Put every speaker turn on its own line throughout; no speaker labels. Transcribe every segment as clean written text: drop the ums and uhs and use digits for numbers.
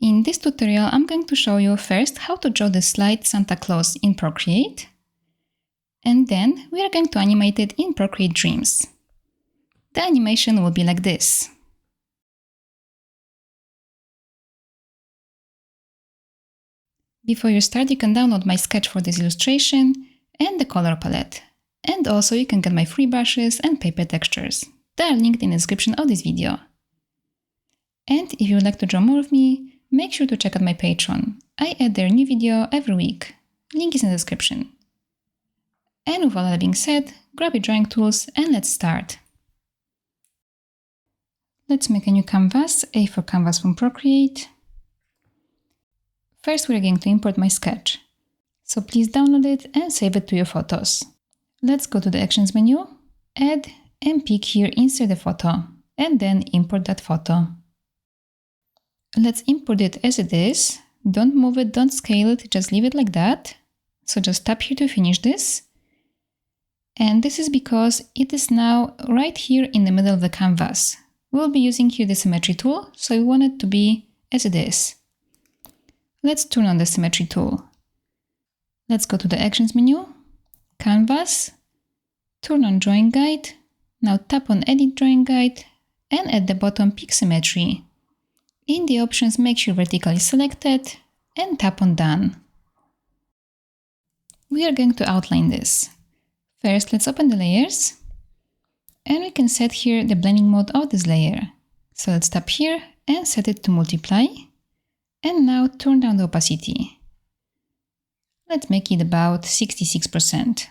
In this tutorial, I'm going to show you first how to draw the slide Santa Claus in Procreate, and then we are going to animate it in Procreate Dreams. The animation will be like this. Before you start, you can download my sketch for this illustration and the color palette. And also you can get my free brushes and paper textures. They are linked in the description of this video. And if you would like to draw more of me, make sure to check out my Patreon. I add their new video every week. Link is in the description. And with all that being said, grab your drawing tools and let's start. Let's make a new canvas, A for canvas from Procreate. First, we're going to import my sketch. So please download it and save it to your photos. Let's go to the Actions menu, Add, and pick here Insert a photo, and then import that photo. Let's import it as it is. Don't move it, don't scale it, just leave it like that. So just tap here to finish this. And this is because it is now right here in the middle of the canvas. We'll be using here the symmetry tool, so we want it to be as it is. Let's turn on the symmetry tool. Let's go to the Actions menu, Canvas, turn on Drawing Guide. Now tap on Edit Drawing Guide, and at the bottom pick Symmetry. In the options, make sure Vertical is selected and tap on Done. We are going to outline this. First, let's open the layers, and we can set here the blending mode of this layer. So let's tap here and set it to multiply. And now turn down the opacity. Let's make it about 66%.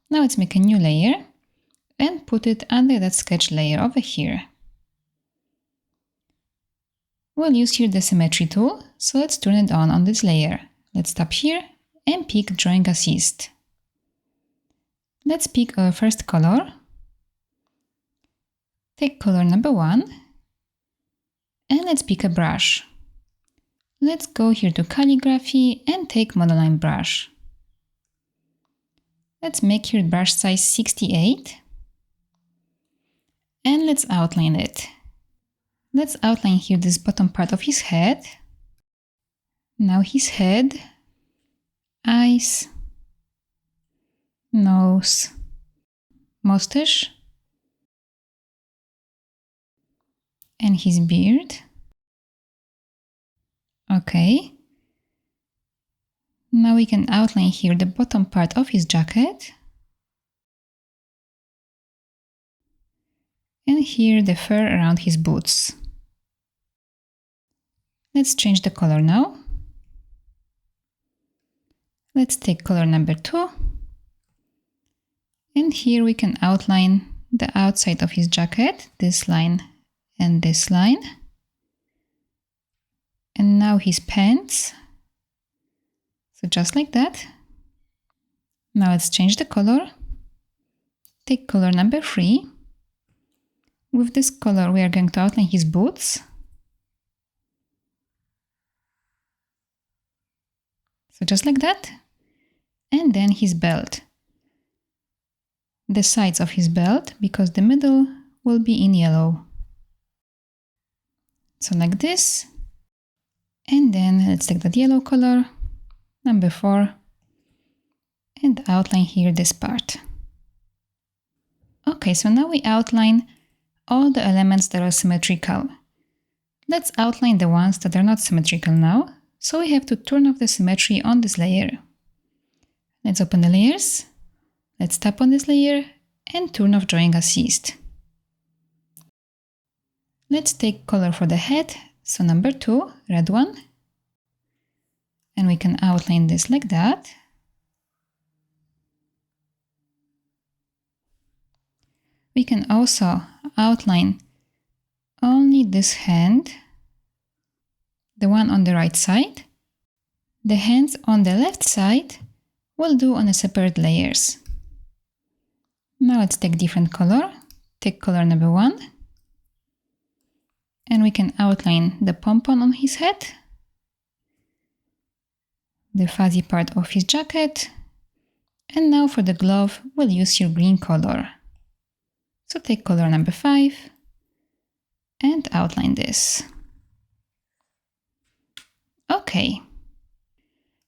Now let's make a new layer and put it under that sketch layer over here. We'll use here the symmetry tool, so let's turn it on this layer. Let's tap here and pick Drawing Assist. Let's pick our first color. Take color number 1 and let's pick a brush. Let's go here to Calligraphy and take Monoline brush. Let's make here brush size 68. And let's outline it. Let's outline here this bottom part of his head. Now his head, eyes, nose, mustache, and his beard. Okay. Now we can outline here the bottom part of his jacket. And here the fur around his boots. Let's change the color now. Let's take color number 2. And here we can outline the outside of his jacket, this line and this line. And now his pants. So just like that. Now let's change the color. Take color number 3. With this color we are going to outline his boots. So just like that. And then his belt. The sides of his belt, because the middle will be in yellow. So like this. And then let's take that yellow color, number 4, and outline here this part. Okay, so now we outline all the elements that are symmetrical. Let's outline the ones that are not symmetrical now, so we have to turn off the symmetry on this layer. Let's open the layers, let's tap on this layer and turn off Drawing Assist. Let's take color for the head. So number 2, red one, and we can outline this like that. We can also outline only this hand, the one on the right side. The hands on the left side we'll do on a separate layers. Now let's take different color, take color number 1. And we can outline the pompon on his head, the fuzzy part of his jacket, and now for the glove we'll use your green color. So take color number 5 and outline this. OK.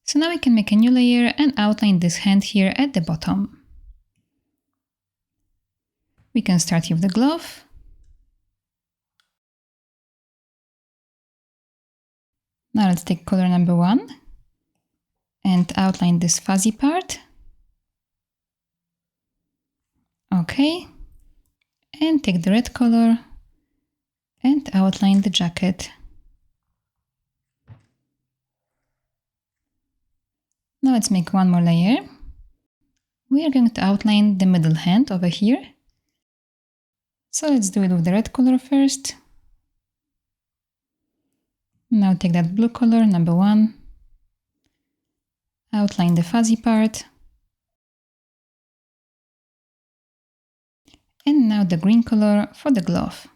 So now we can make a new layer and outline this hand here at the bottom. We can start with the glove. Now let's take color number 1 and outline this fuzzy part. OK. And take the red color and outline the jacket. Now let's make one more layer. We are going to outline the middle hand over here. So let's do it with the red color first. Now take that blue color, number 1. Outline the fuzzy part. And now the green color for the glove.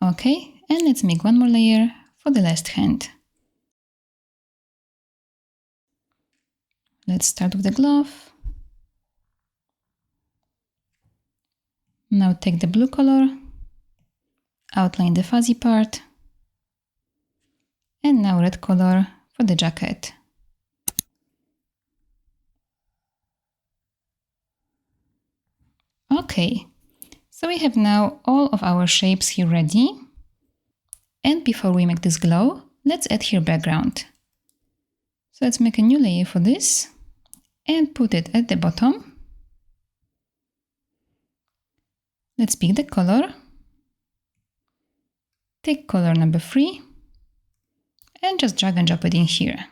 OK, and let's make one more layer for the last hand. Let's start with the glove. Now take the blue color, outline the fuzzy part, and now red color for the jacket. Okay, so we have now all of our shapes here ready. And before we make this glow, let's add here background. So let's make a new layer for this and put it at the bottom. Let's pick the color. Take color number 3 and just drag and drop it in here.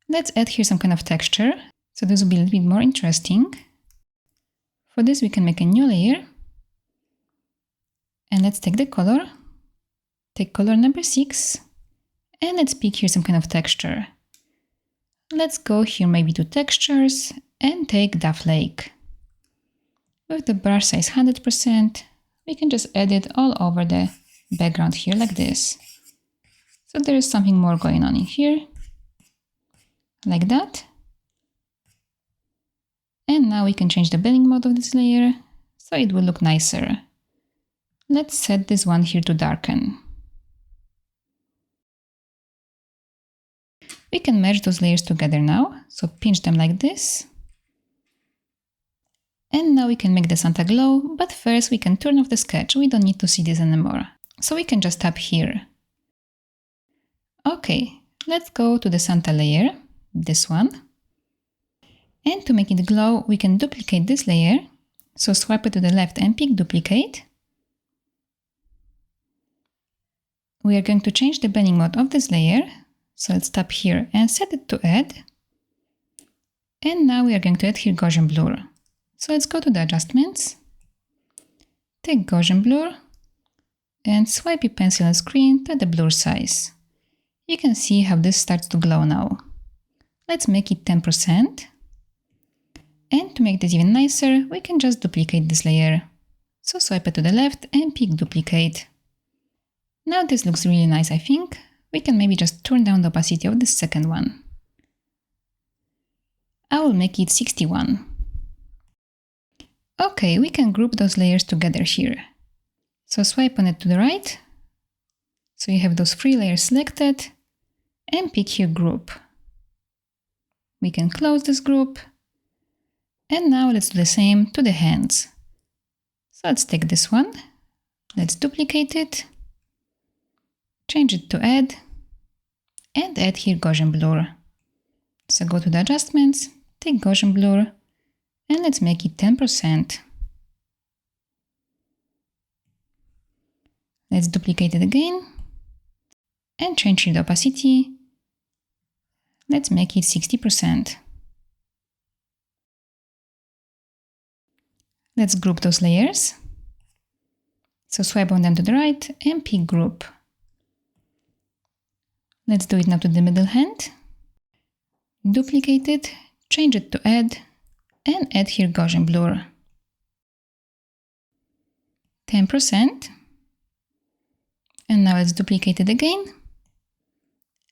Let's add here some kind of texture, so this will be a little bit more interesting. For this we can make a new layer. And let's take the color. Take color number 6 and let's pick here some kind of texture. Let's go here maybe to textures and take Duff Lake. With the brush size 100%, we can just add it all over the background here like this. So there is something more going on in here, like that. And now we can change the blending mode of this layer, so it will look nicer. Let's set this one here to darken. We can merge those layers together now, so pinch them like this. And now we can make the Santa glow, but first we can turn off the sketch, we don't need to see this anymore. So we can just tap here. Okay, let's go to the Santa layer, this one. And to make it glow, we can duplicate this layer. So swipe it to the left and pick duplicate. We are going to change the blending mode of this layer. So let's tap here and set it to add. And now we are going to add here Gaussian blur. So let's go to the adjustments. Take Gaussian blur and swipe your pencil and screen to the blur size. You can see how this starts to glow now. Let's make it 10%. And to make this even nicer, we can just duplicate this layer. So swipe it to the left and pick duplicate. Now this looks really nice, I think. We can maybe just turn down the opacity of this second one. I will make it 61. Okay, we can group those layers together here. So swipe on it to the right. So you have those 3 layers selected and pick here group. We can close this group. And now let's do the same to the hands. So let's take this one. Let's duplicate it. Change it to add. And add here Gaussian blur. So go to the adjustments, take Gaussian blur, and let's make it 10%. Let's duplicate it again and change the opacity. Let's make it 60%. Let's group those layers. So swipe on them to the right and pick group. Let's do it now to the middle hand. Duplicate it, change it to add, and add here Gaussian blur. 10%. And now let's duplicate it again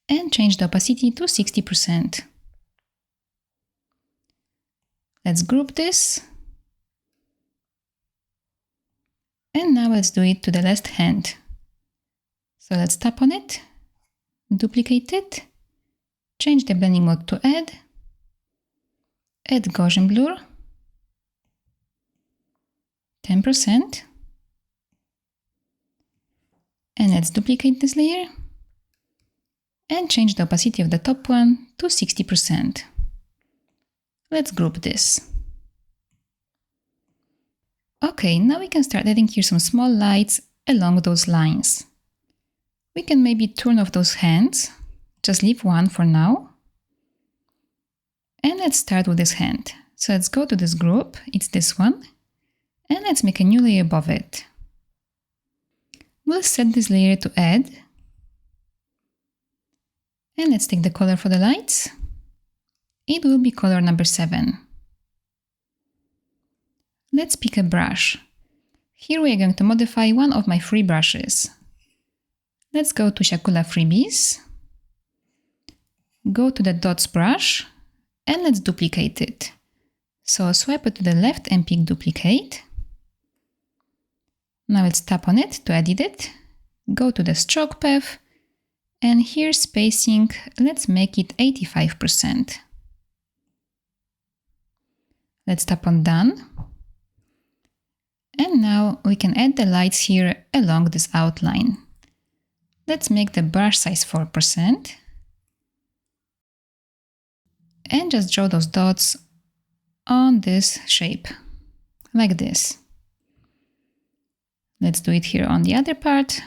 and change the opacity to 60%. Let's group this. And now let's do it to the left hand. So let's tap on it, duplicate it, change the blending mode to add Gaussian blur, 10%, and let's duplicate this layer and change the opacity of the top one to 60%. Let's group this. Okay, now we can start adding here some small lights along those lines. We can maybe turn off those hands, just leave one for now. And let's start with this hand. So let's go to this group, it's this one, and let's make a new layer above it. We'll set this layer to add. And let's take the color for the lights. It will be color number 7. Let's pick a brush. Here we are going to modify one of my free brushes. Let's go to Siakulaart Freebies, go to the dots brush, and let's duplicate it. So swipe it to the left and pick duplicate. Now let's tap on it to edit it, go to the stroke path, and here spacing, let's make it 85%. Let's tap on done. And now we can add the lights here along this outline. Let's make the brush size 4%. And just draw those dots on this shape, like this. Let's do it here on the other part,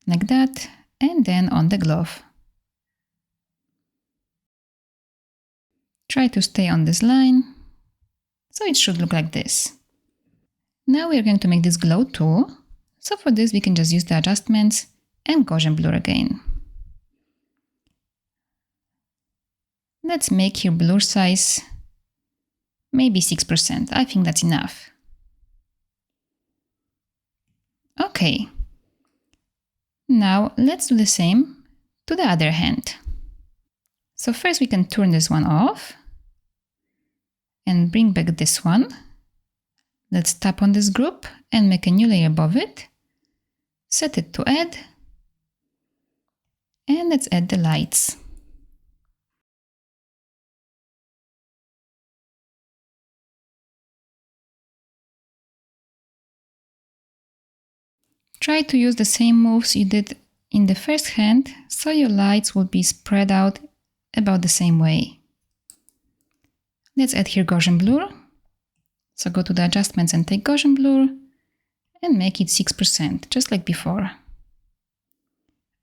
like that, and then on the glove. Try to stay on this line, so it should look like this. Now we are going to make this glow too, so for this we can just use the adjustments and Gaussian blur again. Let's make here blur size maybe 6%, I think that's enough. Okay, now let's do the same to the other hand. So first we can turn this one off and bring back this one. Let's tap on this group and make a new layer above it. Set it to add. And let's add the lights. Try to use the same moves you did in the first hand, so your lights will be spread out about the same way. Let's add here Gaussian blur. So go to the adjustments and take Gaussian blur and make it 6%, just like before.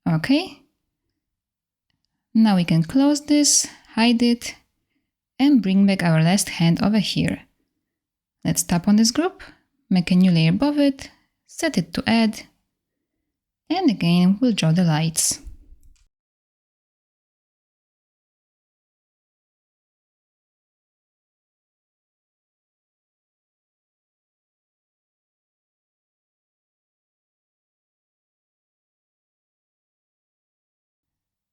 Okay. Now we can close this, hide it, and bring back our last hand over here. Let's tap on this group, make a new layer above it, set it to add, and again we'll draw the lights.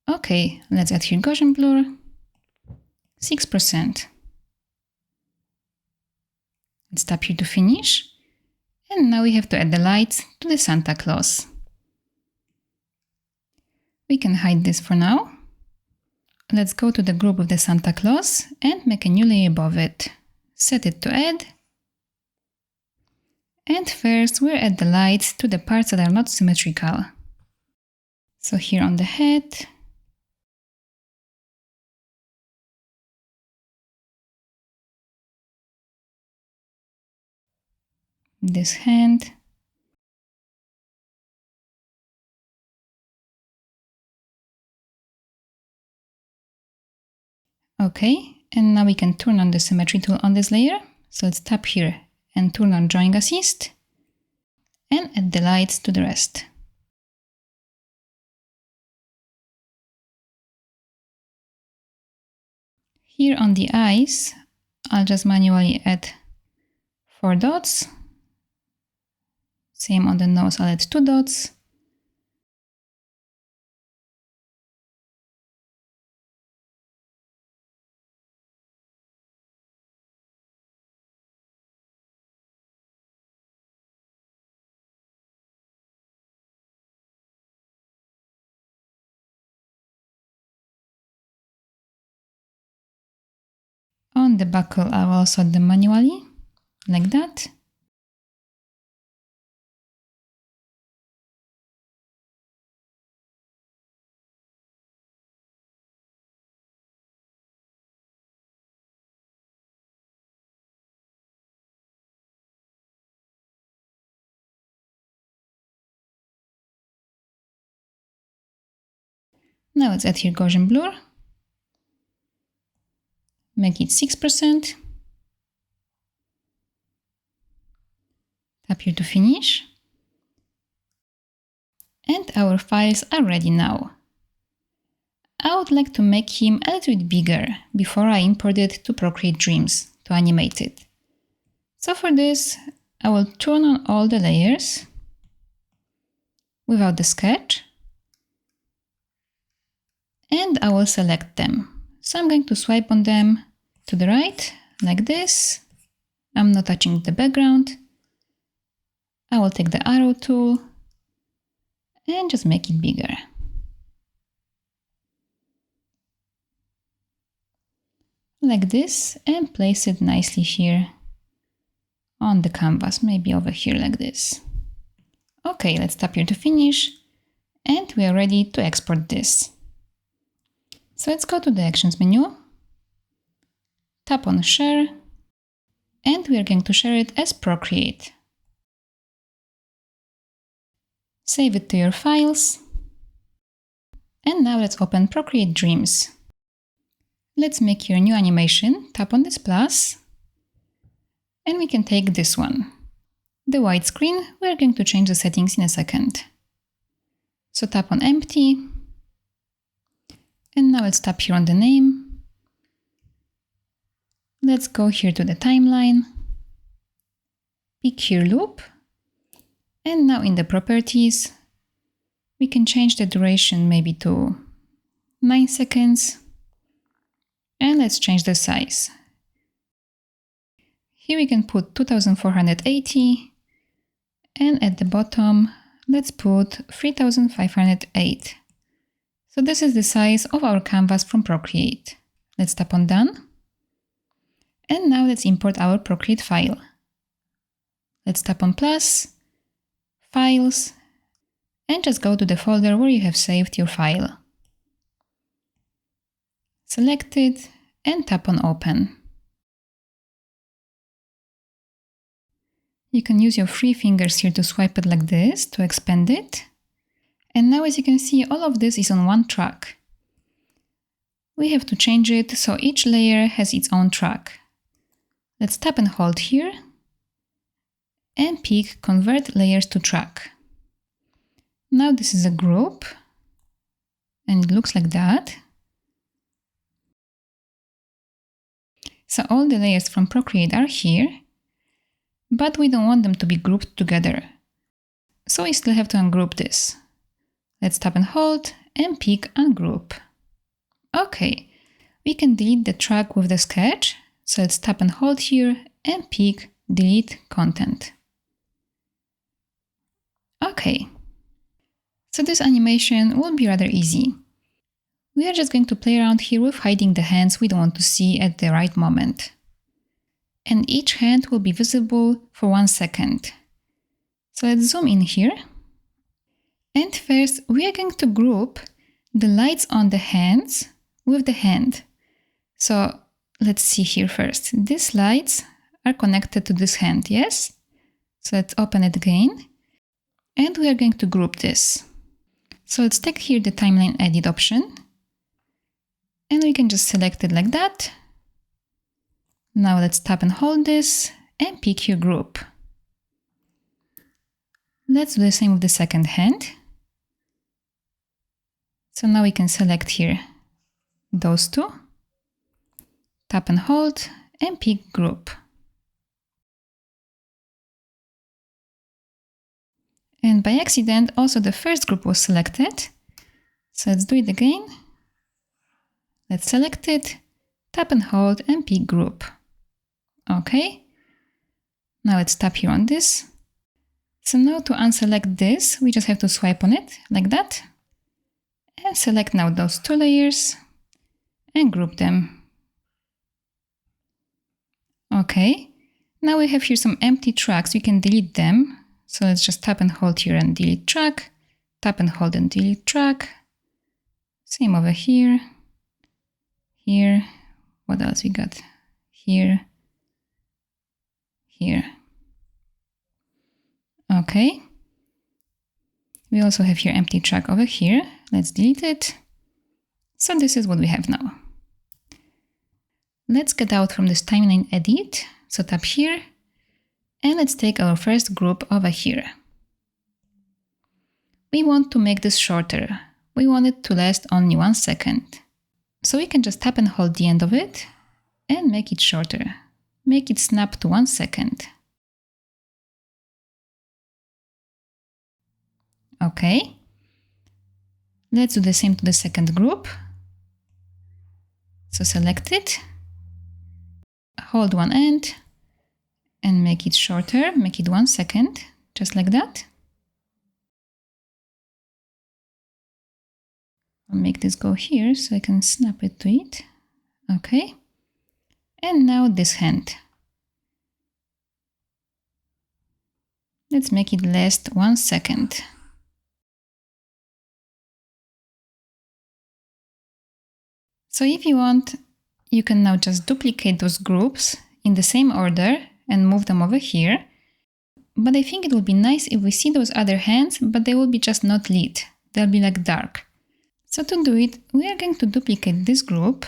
Okay, let's add here Gaussian blur, 6%. Let's tap here to finish. And now we have to add the lights to the Santa Claus. We can hide this for now. Let's go to the group of the Santa Claus and make a new layer above it. Set it to add. And first we'll add the lights to the parts that are not symmetrical. So here on the head, this hand, okay, and now we can turn on the symmetry tool on this layer. So let's tap here and turn on drawing assist and add the lights to the rest. Here on the eyes, I'll just manually add 4 dots. Same on the nose, I'll add 2 dots. On the buckle, I will also add them manually, like that. Now let's add here Gaussian blur. Make it 6%. Tap here to finish. And our files are ready now. I would like to make him a little bit bigger before I import it to Procreate Dreams to animate it. So for this, I will turn on all the layers without the sketch. And I will select them. So I'm going to swipe on them to the right, like this. I'm not touching the background. I will take the arrow tool and just make it bigger. Like this, and place it nicely here on the canvas, maybe over here like this. Okay, let's tap here to finish, and we are ready to export this. So let's go to the Actions menu, tap on Share, and we are going to share it as Procreate. Save it to your files. And now let's open Procreate Dreams. Let's make your new animation, tap on this plus, and we can take this one. The widescreen, we're going to change the settings in a second. So tap on Empty, and now let's tap here on the name. Let's go here to the timeline, pick here loop, and now in the properties, we can change the duration maybe to 9 seconds, and let's change the size. Here we can put 2480, and at the bottom, let's put 3508. So this is the size of our canvas from Procreate. Let's tap on Done. And now let's import our Procreate file. Let's tap on plus, Files, and just go to the folder where you have saved your file. Select it and tap on Open. You can use your 3 fingers here to swipe it like this to expand it. And now as you can see, all of this is on one track. We have to change it so each layer has its own track. Let's tap and hold here and pick Convert Layers to Track. Now this is a group and it looks like that. So all the layers from Procreate are here, but we don't want them to be grouped together. So we still have to ungroup this. Let's tap and hold and pick Ungroup. Okay, we can delete the track with the sketch. So let's tap and hold here and pick Delete Content. Okay, so this animation will be rather easy. We are just going to play around here with hiding the hands we don't want to see at the right moment. And each hand will be visible for 1 second. So let's zoom in here. And first, we are going to group the lights on the hands with the hand. So let's see here first. These lights are connected to this hand, yes? So let's open it again. And we are going to group this. So let's take here the timeline edit option. And we can just select it like that. Now let's tap and hold this and pick your group. Let's do the same with the second hand. So now we can select here those two. Tap and hold and pick group. And by accident, also the first group was selected. So let's do it again. Let's select it, tap and hold and pick group. Okay. Now let's tap here on this. So now to unselect this, we just have to swipe on it like that. And select now those 2 layers and group them. Okay. Now we have here some empty tracks. We can delete them. So let's just tap and hold here and delete track. Tap and hold and delete track. Same over here. Here. What else we got? Here. Here. Okay. We also have here empty track over here. Let's delete it. So this is what we have now. Let's get out from this timeline edit. So tap here. And let's take our first group over here. We want to make this shorter. We want it to last only 1 second. So we can just tap and hold the end of it and make it shorter. Make it snap to 1 second. Okay. Let's do the same to the second group. So select it, hold one end, and make it shorter, make it 1 second, just like that. I'll make this go here so I can snap it to it. Okay. And now this hand. Let's make it last 1 second. So if you want, you can now just duplicate those groups in the same order and move them over here. But I think it would be nice if we see those other hands, but they will be just not lit. They'll be like dark. So to do it, we are going to duplicate this group.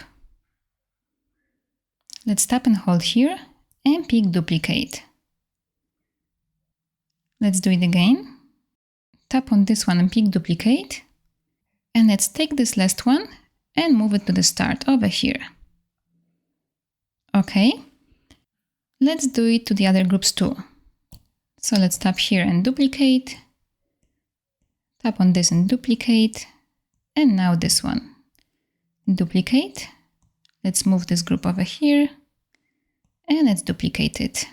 Let's tap and hold here and pick duplicate. Let's do it again. Tap on this one and pick duplicate. And let's take this last one and move it to the start over here. Okay. Let's do it to the other groups too. So let's tap here and duplicate. Tap on this and duplicate. And now this one. Duplicate. Let's move this group over here. And let's duplicate it.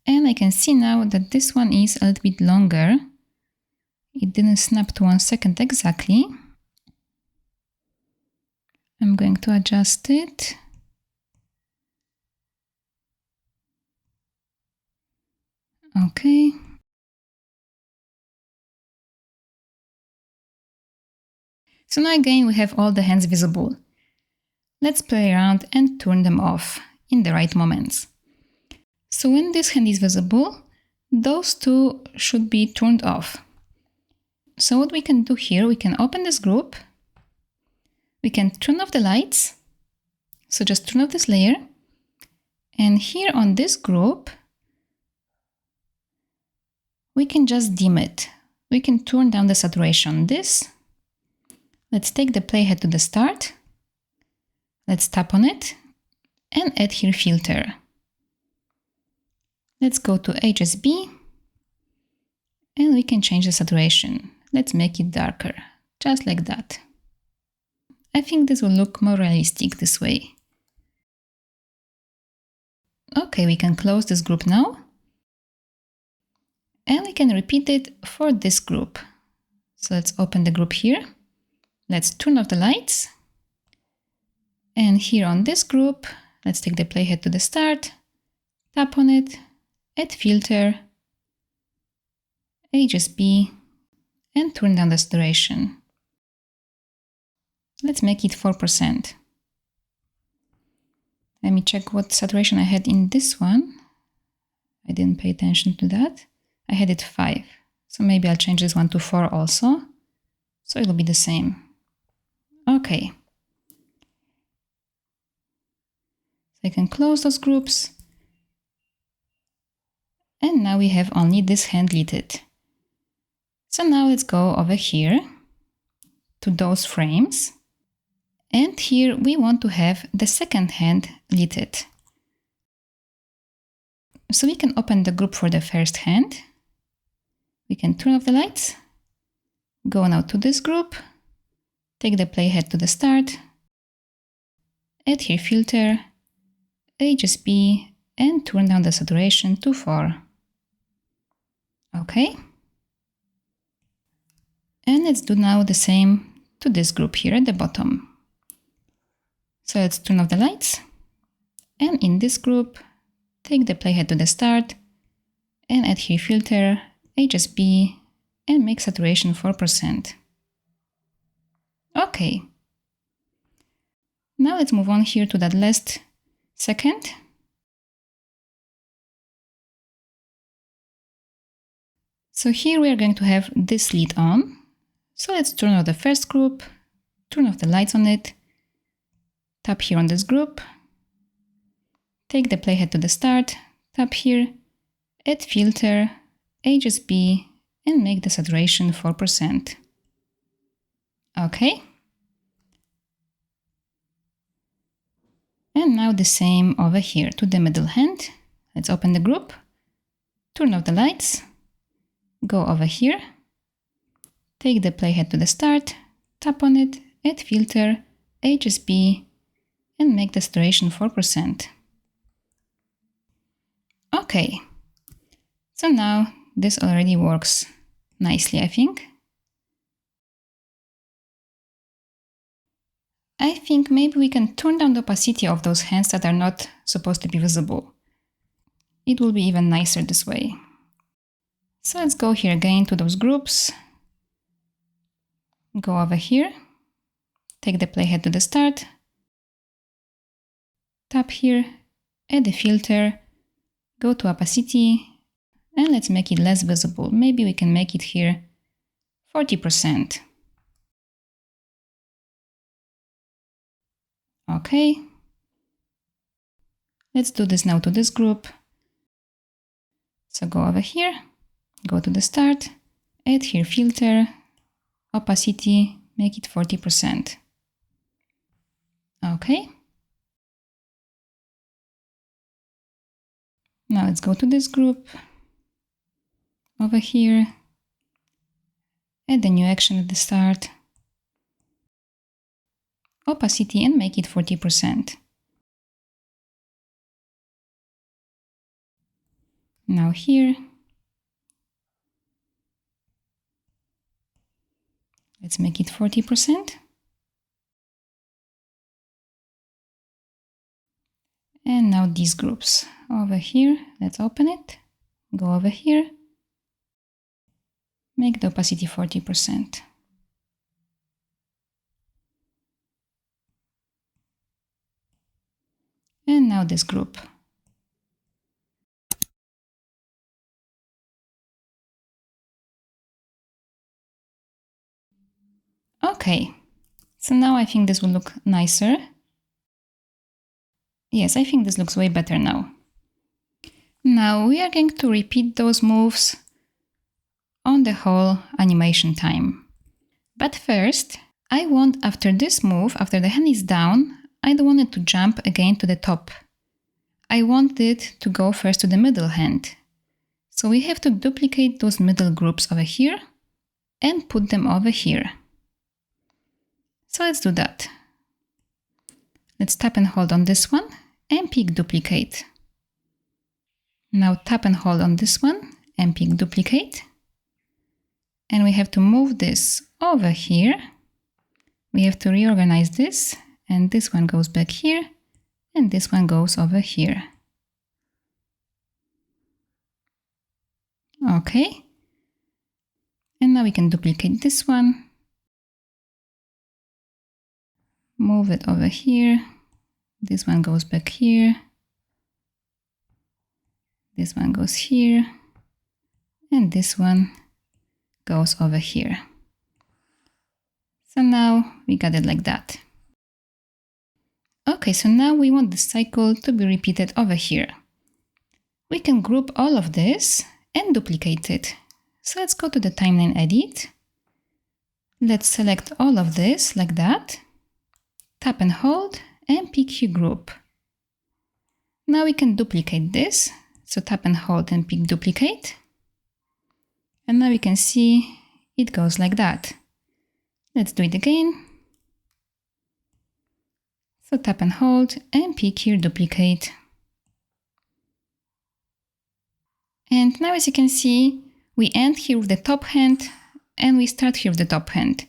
And I can see now that this one is a little bit longer. It didn't snap to 1 second exactly. I'm going to adjust it. Okay. So now again we have all the hands visible. Let's play around and turn them off in the right moments. So when this hand is visible, those two should be turned off. So what we can do here, we can open this group, we can turn off the lights, so just turn off this layer, and here on this group, we can just dim it. We can turn down the saturation on this. Let's take the playhead to the start, let's tap on it, and add here filter. Let's go to HSB, and we can change the saturation. Let's make it darker, just like that. I think this will look more realistic this way. Okay, we can close this group now. And we can repeat it for this group. So let's open the group here. Let's turn off the lights. And here on this group, let's take the playhead to the start, tap on it, add filter, HSB, and turn down the saturation. Let's make it 4%. Let me check what saturation I had in this one. I didn't pay attention to that. I had it 5. So maybe I'll change this one to 4 also. So it'll be the same. Okay. So I can close those groups. And now we have only this hand lighted. So now let's go over here to those frames. And here we want to have the second hand lighted. So we can open the group for the first hand. We can turn off the lights. Go now to this group. Take the playhead to the start. Add here filter, HSB, and turn down the saturation to 4. Okay. And let's do now the same to this group here at the bottom. So let's turn off the lights. And in this group, take the playhead to the start and add here filter, HSB, and make saturation 4%. Okay. Now let's move on here to that last second. So here we are going to have this lead on. So let's turn off the first group, turn off the lights on it, tap here on this group, take the playhead to the start, tap here, add filter, HSB, and make the saturation 4%. Okay. And now the same over here to the middle hand. Let's open the group, turn off the lights, go over here, take the playhead to the start, tap on it, add filter, HSB, and make the saturation 4%. Okay, so now this already works nicely, I think. I think maybe we can turn down the opacity of those hands that are not supposed to be visible. It will be even nicer this way. So let's go here again to those groups. Go over here, take the playhead to the start, tap here, add a filter, go to opacity, and let's make it less visible. Maybe we can make it here 40%. Okay. Let's do this now to this group. So go over here, go to the start, add here filter, opacity, make it 40%. Okay. Now let's go to this group, over here, add a new action at the start, opacity, and make it 40%. Now here, let's make it 40%. And now these groups over here, let's open it, go over here, make the opacity 40%. And now this group. Okay, so now I think this will look nicer. Yes, I think this looks way better now. Now we are going to repeat those moves on the whole animation time. But first, I want after this move, after the hand is down, I don't want it to jump again to the top. I want it to go first to the middle hand. So we have to duplicate those middle groups over here and put them over here. So let's do that. Let's tap and hold on this one and pick duplicate. Now tap and hold on this one and pick duplicate. And we have to move this over here. We have to reorganize this, and this one goes back here and this one goes over here. Okay. And now we can duplicate this one. Move it over here. This one goes back here. This one goes here. And this one goes over here. So now we got it like that. Okay, so now we want the cycle to be repeated over here. We can group all of this and duplicate it. So let's go to the timeline edit. Let's select all of this like that. Tap and hold and pick Hue Group. Now we can duplicate this. So tap and hold and pick duplicate. And now we can see it goes like that. Let's do it again. So tap and hold and pick here duplicate. And now as you can see, we end here with the top hand and we start here with the top hand.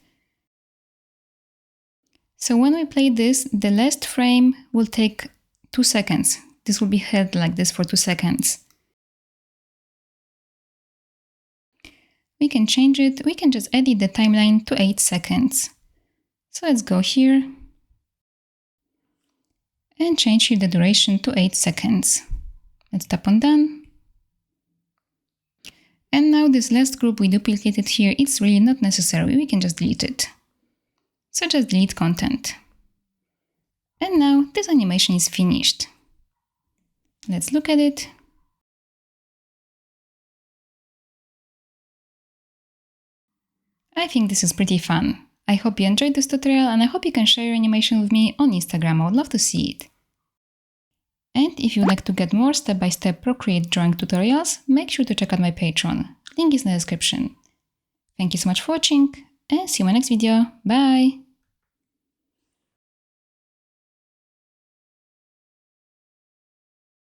So when we play this, the last frame will take 2 seconds. This will be held like this for 2 seconds. We can change it. We can just edit the timeline to 8 seconds. So let's go here and change here the duration to 8 seconds. Let's tap on done. And now this last group we duplicated here, it's really not necessary. We can just delete it. So just delete content. And now this animation is finished. Let's look at it. I think this is pretty fun. I hope you enjoyed this tutorial and I hope you can share your animation with me on Instagram. I would love to see it. And if you'd like to get more step-by-step Procreate drawing tutorials, make sure to check out my Patreon. Link is in the description. Thank you so much for watching and see you in my next video. Bye!